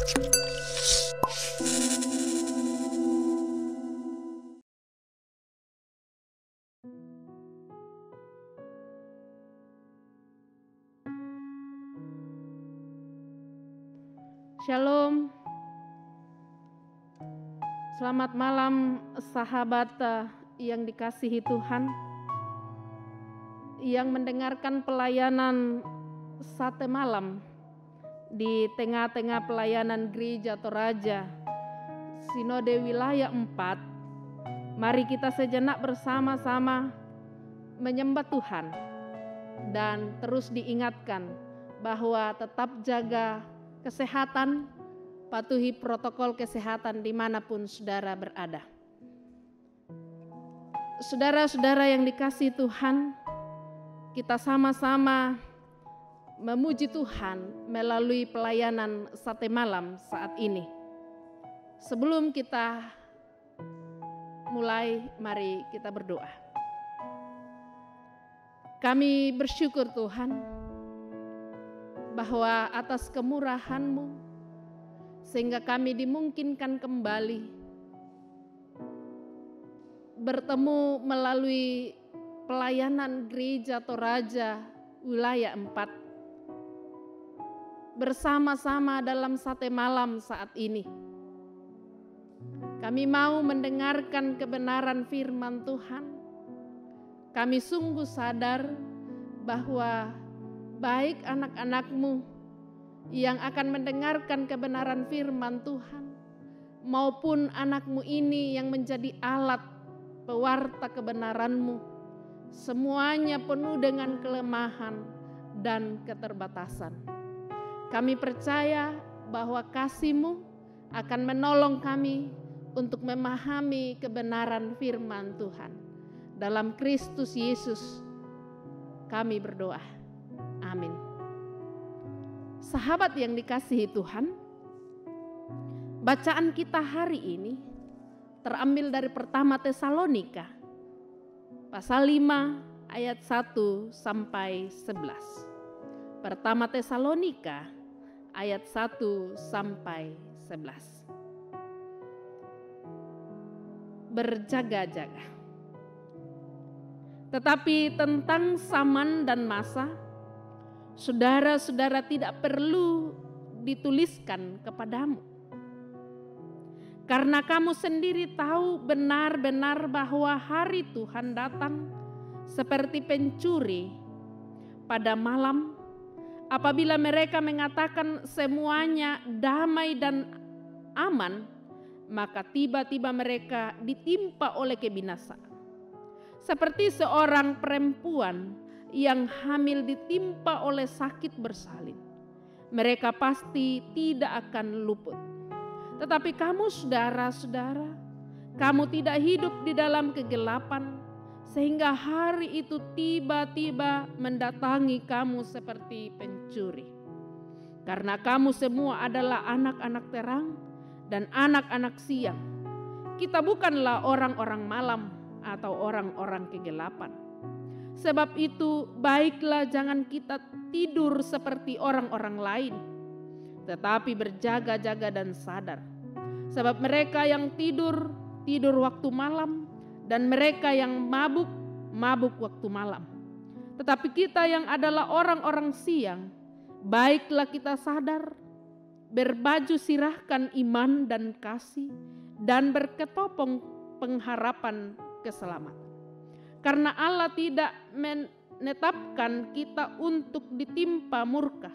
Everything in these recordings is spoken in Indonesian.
Shalom. Selamat malam sahabat yang dikasihi Tuhan, yang mendengarkan pelayanan sate malam di tengah-tengah pelayanan Gereja Toraja Sinode Wilayah 4. Mari kita sejenak bersama-sama menyembah Tuhan dan terus diingatkan bahwa tetap jaga kesehatan, patuhi protokol kesehatan dimanapun saudara berada. Saudara-saudara yang dikasihi Tuhan, kita sama-sama memuji Tuhan melalui pelayanan sate malam saat ini. Sebelum kita mulai, mari kita berdoa. Kami bersyukur Tuhan, bahwa atas kemurahan-Mu sehingga kami dimungkinkan kembali bertemu melalui pelayanan Gereja Toraja Wilayah 4 bersama-sama dalam sate malam saat ini. Kami mau mendengarkan kebenaran firman Tuhan. Kami sungguh sadar bahwa baik anak-anak-Mu yang akan mendengarkan kebenaran firman Tuhan, maupun anak-Mu ini yang menjadi alat pewarta kebenaran-Mu, semuanya penuh dengan kelemahan dan keterbatasan. Kami percaya bahwa kasih-Mu akan menolong kami untuk memahami kebenaran firman Tuhan. Dalam Kristus Yesus kami berdoa. Amin. Sahabat yang dikasihi Tuhan, bacaan kita hari ini terambil dari pertama Tesalonika pasal 5 ayat 1 sampai 11. Pertama Tesalonika ayat 1 sampai 11. Berjaga-jaga. Tetapi tentang zaman dan masa, saudara-saudara tidak perlu dituliskan kepadamu. Karena kamu sendiri tahu benar-benar bahwa hari Tuhan datang seperti pencuri pada malam, apabila mereka mengatakan semuanya damai dan aman, maka tiba-tiba mereka ditimpa oleh kebinasaan. Seperti seorang perempuan yang hamil ditimpa oleh sakit bersalin. Mereka pasti tidak akan luput. Tetapi kamu saudara-saudara, kamu tidak hidup di dalam kegelapan, sehingga hari itu tiba-tiba mendatangi kamu seperti pencuri. Karena kamu semua adalah anak-anak terang dan anak-anak siang. Kita bukanlah orang-orang malam atau orang-orang kegelapan. Sebab itu baiklah jangan kita tidur seperti orang-orang lain, tetapi berjaga-jaga dan sadar. Sebab mereka yang tidur, tidur waktu malam, dan mereka yang mabuk, mabuk waktu malam. Tetapi kita yang adalah orang-orang siang, baiklah kita sadar, berbaju sirahkan iman dan kasih, dan berketopong pengharapan keselamatan. Karena Allah tidak menetapkan kita untuk ditimpa murka,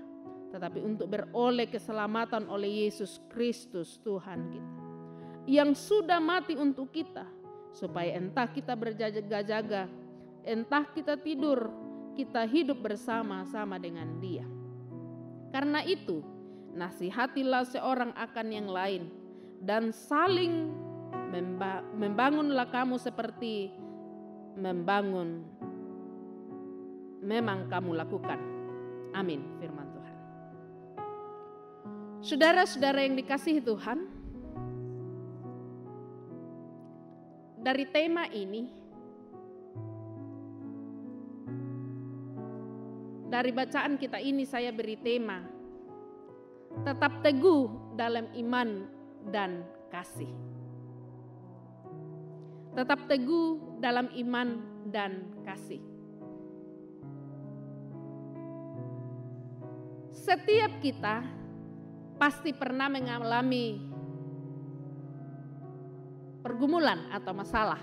tetapi untuk beroleh keselamatan oleh Yesus Kristus Tuhan kita, yang sudah mati untuk kita, supaya entah kita berjaga-jaga, entah kita tidur, kita hidup bersama-sama dengan Dia. Karena itu, nasihatilah seorang akan yang lain, dan saling membangunlah kamu seperti membangun memang kamu lakukan. Amin, firman Tuhan. Saudara-saudara yang dikasihi Tuhan, dari tema ini, dari bacaan kita ini saya beri tema, tetap teguh dalam iman dan kasih. Tetap teguh dalam iman dan kasih. Setiap kita pasti pernah mengalami pergumulan atau masalah.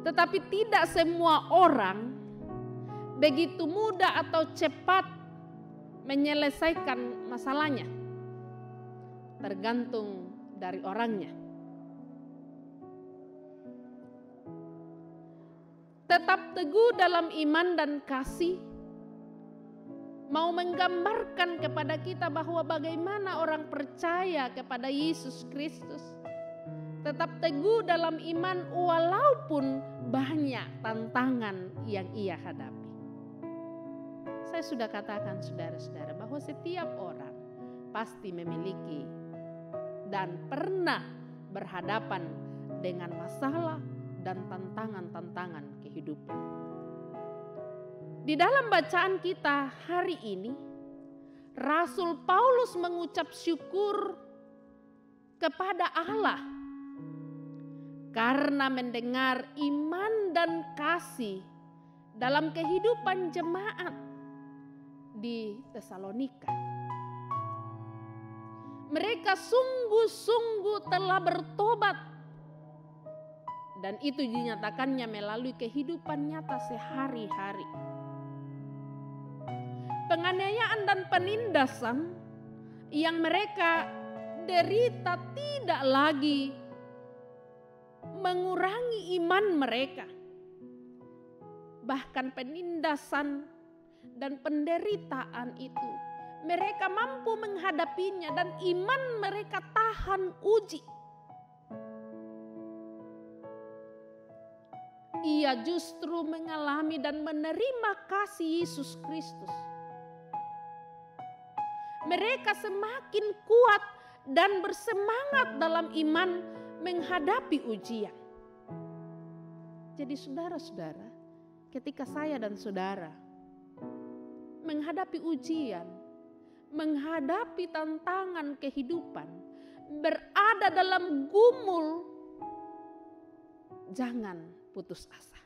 Tetapi tidak semua orang begitu mudah atau cepat menyelesaikan masalahnya. Tergantung dari orangnya. Tetap teguh dalam iman dan kasih mau menggambarkan kepada kita bahwa bagaimana orang percaya kepada Yesus Kristus tetap teguh dalam iman walaupun banyak tantangan yang ia hadapi. Saya sudah katakan saudara-saudara bahwa setiap orang pasti memiliki dan pernah berhadapan dengan masalah dan tantangan-tantangan kehidupan. Di dalam bacaan kita hari ini, Rasul Paulus mengucap syukur kepada Allah karena mendengar iman dan kasih dalam kehidupan jemaat di Tesalonika. Mereka sungguh-sungguh telah bertobat dan itu dinyatakannya melalui kehidupan nyata sehari-hari. Penganiayaan dan penindasan yang mereka derita tidak lagi mengurangi iman mereka. Bahkan penindasan dan penderitaan itu mereka mampu menghadapinya dan iman mereka tahan uji. Ia justru mengalami dan menerima kasih Yesus Kristus. Mereka semakin kuat dan bersemangat dalam iman menghadapi ujian. Jadi saudara-saudara, ketika saya dan saudara menghadapi ujian, menghadapi tantangan kehidupan, berada dalam gumul, jangan putus asa.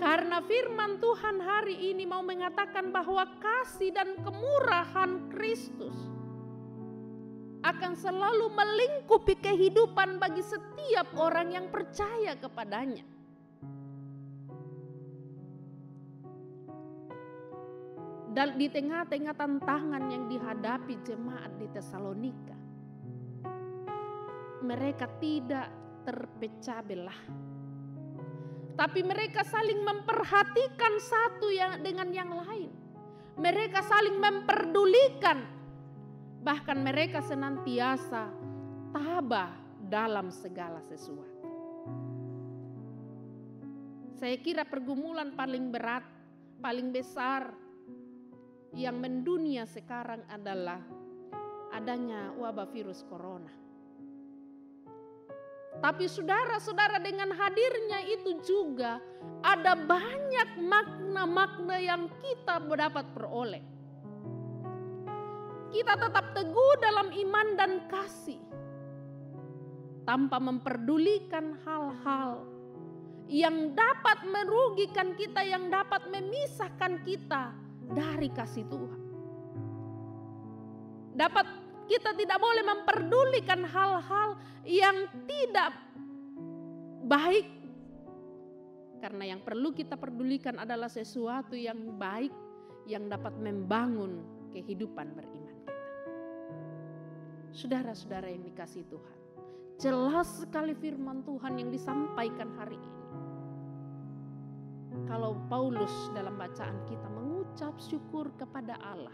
Karena firman Tuhan hari ini mau mengatakan bahwa kasih dan kemurahan Kristus akan selalu melingkupi kehidupan bagi setiap orang yang percaya kepadanya. Dan di tengah-tengah tantangan yang dihadapi jemaat di Tesalonika, mereka tidak terpecah belah. Tapi mereka saling memperhatikan satu dengan yang lain. Mereka saling memperdulikan. Bahkan mereka senantiasa tabah dalam segala sesuatu. Saya kira pergumulan paling berat, paling besar yang mendunia sekarang adalah adanya wabah virus corona. Tapi saudara-saudara, dengan hadirnya itu juga ada banyak makna-makna yang kita dapat peroleh. Kita tetap teguh dalam iman dan kasih tanpa memperdulikan hal-hal yang dapat merugikan kita, yang dapat memisahkan kita dari kasih Tuhan. Kita tidak boleh memperdulikan hal-hal yang tidak baik. Karena yang perlu kita perdulikan adalah sesuatu yang baik, yang dapat membangun kehidupan beriman kita. Saudara-saudara yang dikasihi Tuhan, jelas sekali firman Tuhan yang disampaikan hari ini. Kalau Paulus dalam bacaan kita mengucap syukur kepada Allah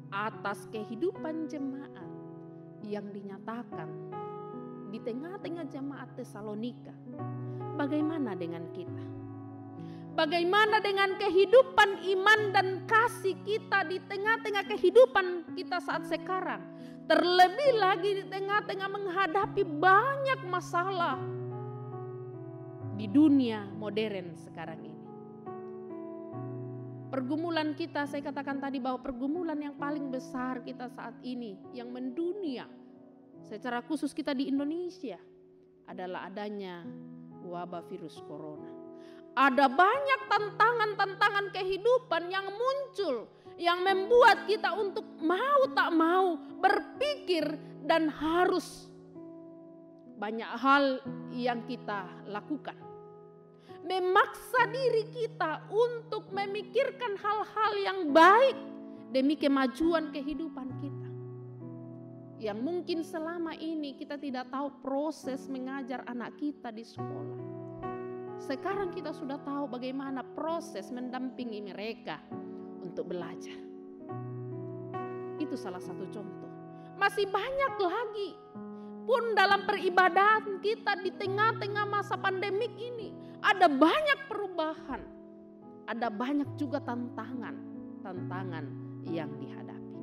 atas kehidupan jemaat yang dinyatakan di tengah-tengah jemaat Tesalonika. Bagaimana dengan kita? Bagaimana dengan kehidupan iman dan kasih kita di tengah-tengah kehidupan kita saat sekarang? Terlebih lagi di tengah-tengah menghadapi banyak masalah di dunia modern sekarang ini. Pergumulan kita, saya katakan tadi bahwa pergumulan yang paling besar kita saat ini, yang mendunia, secara khusus kita di Indonesia, adalah adanya wabah virus corona. Ada banyak tantangan-tantangan kehidupan yang muncul, yang membuat kita untuk mau tak mau berpikir dan harus banyak hal yang kita lakukan. Memaksa diri kita untuk memikirkan hal-hal yang baik demi kemajuan kehidupan kita. Yang mungkin selama ini kita tidak tahu proses mengajar anak kita di sekolah. Sekarang kita sudah tahu bagaimana proses mendampingi mereka untuk belajar. Itu salah satu contoh. Masih banyak lagi. Pun dalam peribadahan kita di tengah-tengah masa pandemik ini, ada banyak perubahan. Ada banyak juga tantangan yang dihadapi.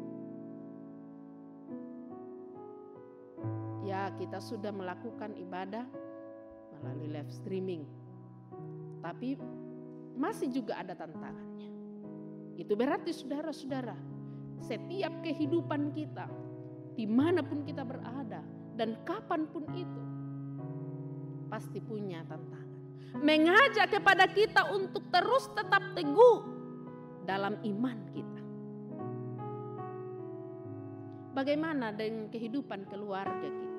Ya, kita sudah melakukan ibadah melalui live streaming. Tapi masih juga ada tantangannya. Itu berarti saudara-saudara, setiap kehidupan kita, dimanapun kita berada, dan kapanpun itu, pasti punya tantangan. Mengajak kepada kita untuk terus tetap teguh dalam iman kita. Bagaimana dengan kehidupan keluarga kita?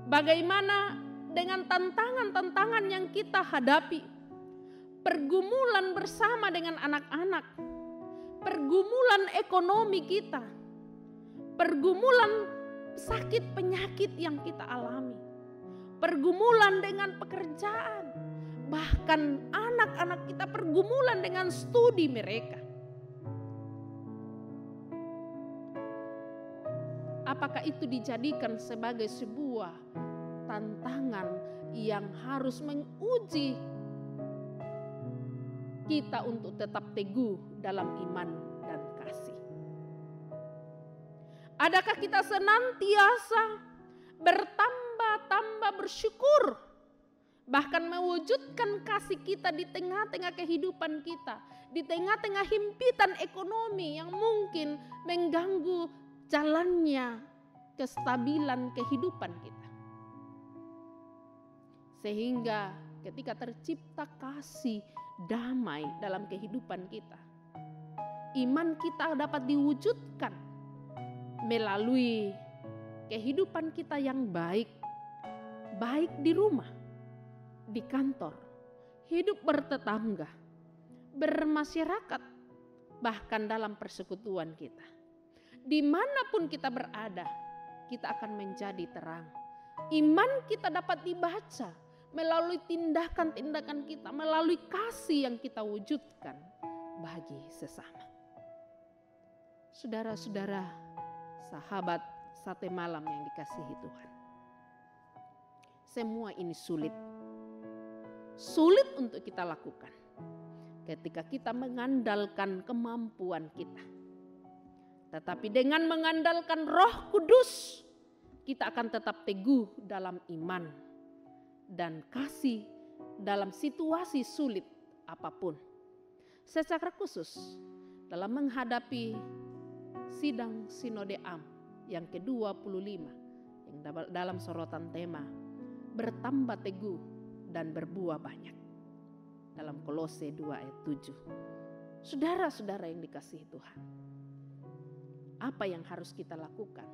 Bagaimana dengan tantangan-tantangan yang kita hadapi? Pergumulan bersama dengan anak-anak, pergumulan ekonomi kita, pergumulan sakit penyakit yang kita alami, pergumulan dengan pekerjaan, bahkan anak-anak kita pergumulan dengan studi mereka. Apakah itu dijadikan sebagai sebuah tantangan yang harus menguji kita untuk tetap teguh dalam iman dan kasih? Adakah kita senantiasa bertambah-tambah bersyukur, bahkan mewujudkan kasih kita di tengah-tengah kehidupan kita, di tengah-tengah himpitan ekonomi yang mungkin mengganggu jalannya kestabilan kehidupan kita? Sehingga ketika tercipta kasih damai dalam kehidupan kita, iman kita dapat diwujudkan melalui kehidupan kita yang baik, baik di rumah, di kantor, hidup bertetangga, bermasyarakat, bahkan dalam persekutuan kita. Dimanapun kita berada, kita akan menjadi terang. Iman kita dapat dibaca melalui tindakan-tindakan kita, melalui kasih yang kita wujudkan bagi sesama. Saudara-saudara, sahabat Sate Malam yang dikasihi Tuhan, semua ini sulit untuk kita lakukan ketika kita mengandalkan kemampuan kita. Tetapi dengan mengandalkan Roh Kudus, kita akan tetap teguh dalam iman dan kasih dalam situasi sulit apapun. Secara khusus dalam menghadapi sidang Sinode Am yang ke-25 yang dalam sorotan tema bertambah teguh dan berbuah banyak dalam Kolose 2 ayat 7. Saudara-saudara yang dikasihi Tuhan, apa yang harus kita lakukan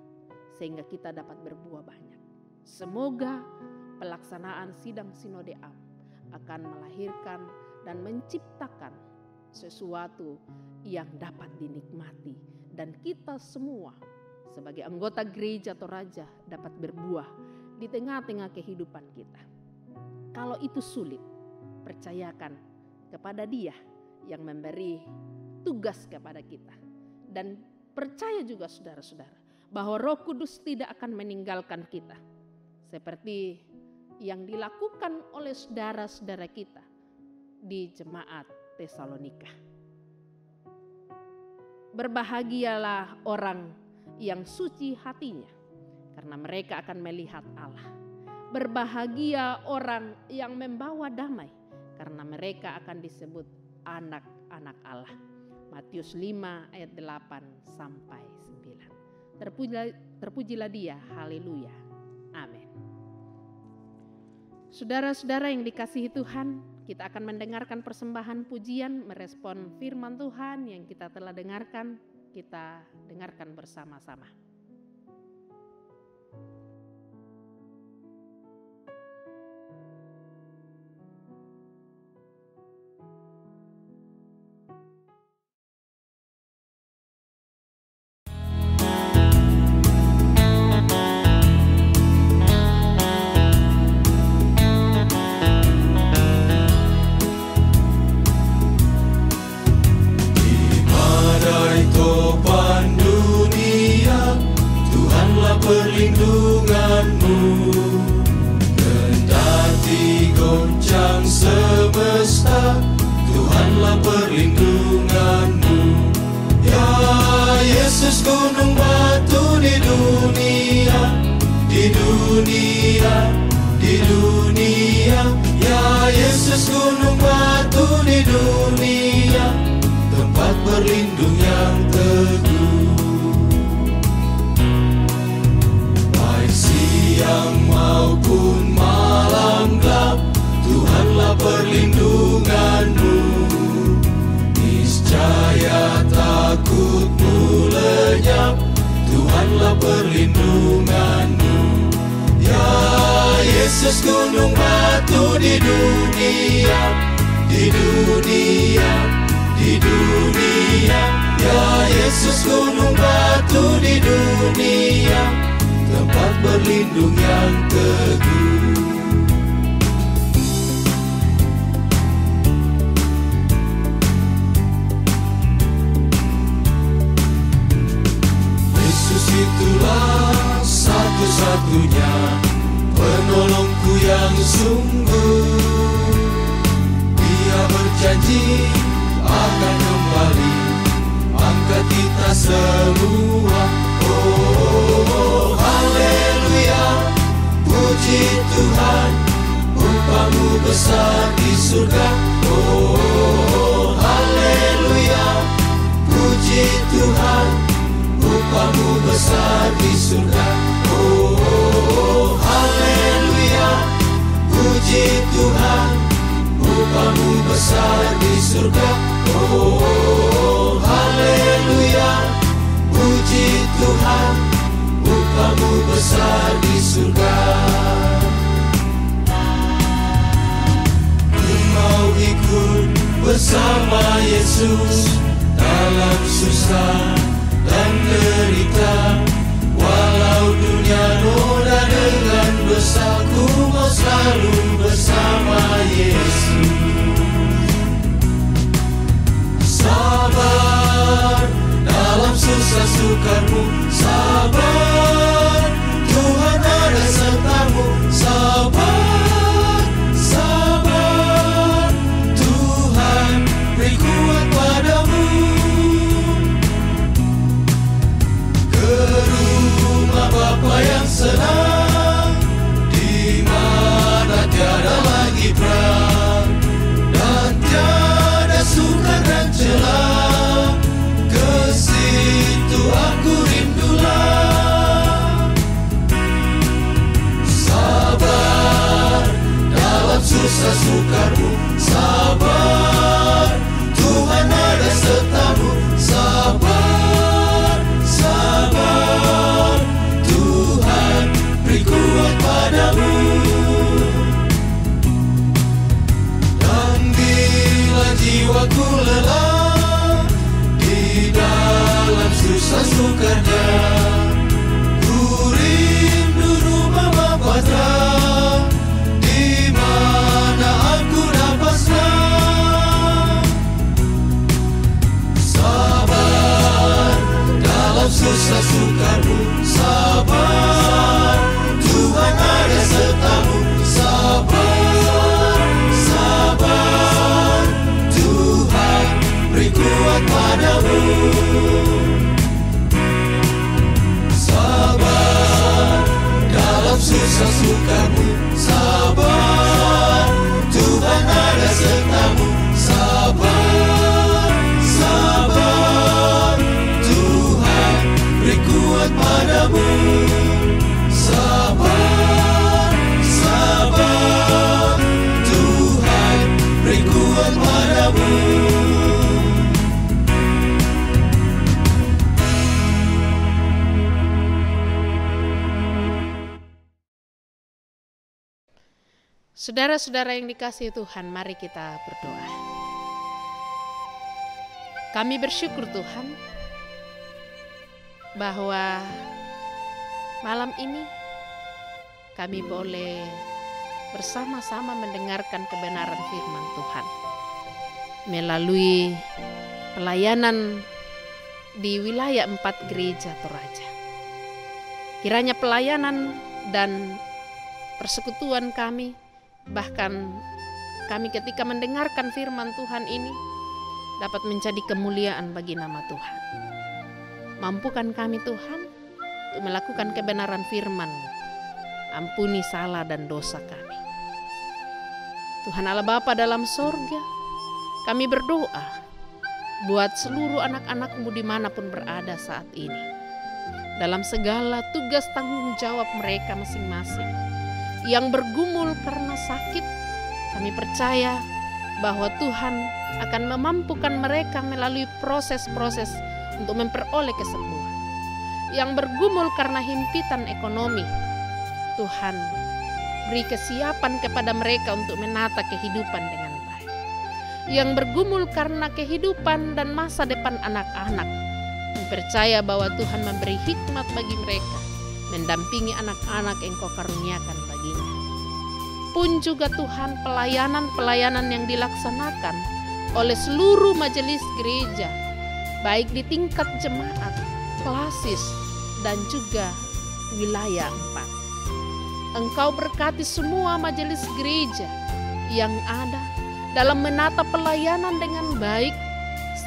sehingga kita dapat berbuah banyak? Semoga pelaksanaan sidang Sinode Am akan melahirkan dan menciptakan sesuatu yang dapat dinikmati, dan kita semua sebagai anggota gereja atau raja dapat berbuah di tengah-tengah kehidupan kita. Kalau itu sulit, percayakan kepada Dia yang memberi tugas kepada kita. Dan percaya juga saudara-saudara bahwa Roh Kudus tidak akan meninggalkan kita. Seperti yang dilakukan oleh saudara-saudara kita di jemaat Tesalonika. Berbahagialah orang yang suci hatinya, karena mereka akan melihat Allah. Berbahagia orang yang membawa damai, karena mereka akan disebut anak anak Allah. Matius 5 ayat 8 sampai 9. Terpujilah Dia, haleluya. Amin. Saudara-saudara yang dikasihi Tuhan, kita akan mendengarkan persembahan pujian, merespon firman Tuhan yang kita telah dengarkan. Kita dengarkan bersama-sama. Perlindunganmu kendati goncang semesta, Tuhanlah perlindunganmu. Ya Yesus gunung batu di dunia, di dunia, di dunia. Ya Yesus gunung batu di dunia, tempat berlindung yang teguh. Siang maupun malam gelap, Tuhanlah perlindunganmu. Niscaya takutmu lenyap, Tuhanlah perlindunganmu. Ya Yesus gunung batu di dunia, di dunia, di dunia. Ya Yesus gunung batu di dunia, tempat berlindung yang teguh. Yesus itulah satu-satunya penolongku yang sungguh. Dia berjanji akan kembali angkat kita semua. Oh, haleluya, puji Tuhan, upahmu besar di surga. Oh, haleluya, puji Tuhan, upahmu besar di surga. Oh, haleluya, puji Tuhan, upahmu besar di surga. Oh, haleluya, puji Tuhan, upahmu besar di surga. Ku mau ikut bersama Yesus dalam susah dan derita. Walau dunia noda dengan dosa, ku mau selalu bersama Yesus. Sabar dalam susah sukarmu, sabar, Tuhan ada sertamu. Sabar, sabar, Tuhan beri kuat padamu. Ke rumah Bapa yang senang, di mana tiada lagi perang dan tiada suka dan celah. Ke situ aku rindulah. Sabar dalam susah sukarmu, sabar, Tuhan ada sertamu. Sabar, sabar, Tuhan beri kuat padamu. Dan bila jiwaku lelah di dalam susah sukarnya, ku rindu rumah Bapa, di mana aku dapat senang. Sabar dalam susah sukarmu, sabar, Tuhan ada sertamu. Sabar, sabar, Tuhan beri kuat padamu. Sabar dalam susah sukarmu, sabar, Tuhan ada sertamu. Sabar, Saudara-saudara yang dikasihi Tuhan, mari kita berdoa. Kami bersyukur Tuhan bahwa malam ini kami boleh bersama-sama mendengarkan kebenaran firman Tuhan melalui pelayanan di wilayah 4 gereja Toraja. Kiranya pelayanan dan persekutuan kami, bahkan kami ketika mendengarkan firman Tuhan ini dapat menjadi kemuliaan bagi nama Tuhan. Mampukan kami Tuhan untuk melakukan kebenaran firman-Mu. Ampuni salah dan dosa kami. Tuhan Allah Bapa dalam sorga, kami berdoa buat seluruh anak-anak-Mu dimanapun berada saat ini. Dalam segala tugas tanggung jawab mereka masing-masing. Yang bergumul karena sakit, kami percaya bahwa Tuhan akan memampukan mereka melalui proses-proses untuk memperoleh kesembuhan. Yang bergumul karena himpitan ekonomi, Tuhan beri kesiapan kepada mereka untuk menata kehidupan dengan baik. Yang bergumul karena kehidupan dan masa depan anak-anak, kami percaya bahwa Tuhan memberi hikmat bagi mereka, mendampingi anak-anak yang Kau karuniakan baginya. Pun juga Tuhan pelayanan-pelayanan yang dilaksanakan oleh seluruh majelis gereja, baik di tingkat jemaat, klasis, dan juga wilayah 4. Engkau berkati semua majelis gereja yang ada dalam menata pelayanan dengan baik,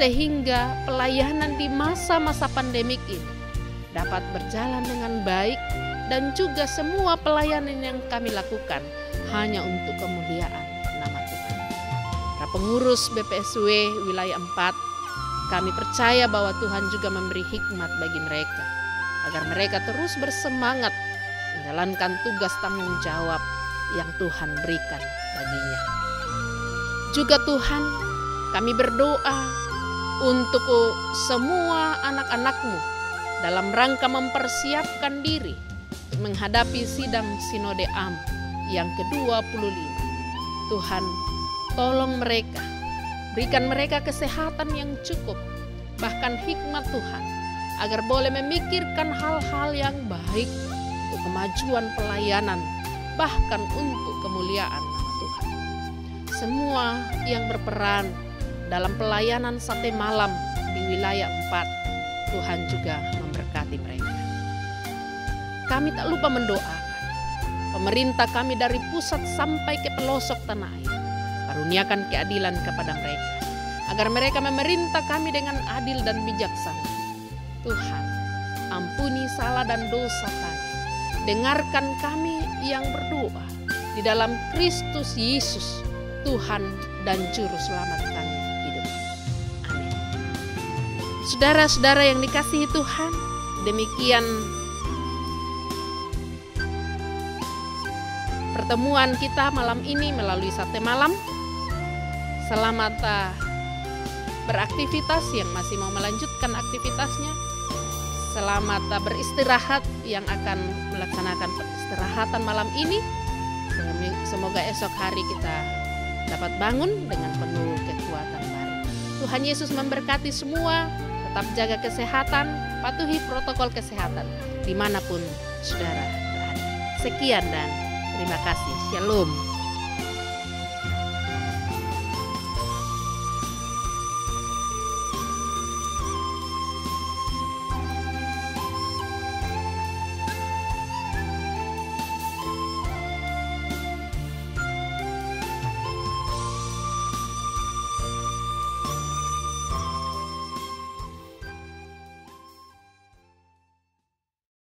sehingga pelayanan di masa-masa pandemik ini dapat berjalan dengan baik, dan juga semua pelayanan yang kami lakukan hanya untuk kemuliaan nama Tuhan. Para pengurus BPSW wilayah 4, kami percaya bahwa Tuhan juga memberi hikmat bagi mereka, agar mereka terus bersemangat menjalankan tugas tanggung jawab yang Tuhan berikan baginya. Juga Tuhan, kami berdoa untuk semua anak-anak-Mu dalam rangka mempersiapkan diri untuk menghadapi sidang Sinode Am yang ke-25. Tuhan, tolong mereka, berikan mereka kesehatan yang cukup, bahkan hikmat Tuhan, agar boleh memikirkan hal-hal yang baik untuk kemajuan pelayanan, bahkan untuk kemuliaan nama Tuhan. Semua yang berperan dalam pelayanan sate malam di wilayah 4, Tuhan juga memberkati mereka. Kami tak lupa mendoakan pemerintah kami dari pusat sampai ke pelosok tanah air. Karuniakan keadilan kepada mereka, agar mereka memerintah kami dengan adil dan bijaksana. Tuhan, ampuni salah dan dosa kami. Dengarkan kami yang berdoa di dalam Kristus Yesus, Tuhan dan Juru Selamat kami hidup. Amin. Saudara-saudara yang dikasihi Tuhan, demikian pertemuan kita malam ini melalui sate malam. Selamat beraktivitas yang masih mau melanjutkan aktivitasnya. Selamat beristirahat yang akan melaksanakan peristirahatan malam ini. Semoga esok hari kita dapat bangun dengan penuh kekuatan baru. Tuhan Yesus memberkati semua. Tetap jaga kesehatan, patuhi protokol kesehatan dimanapun saudara berada. Sekian dan terima kasih. Shalom.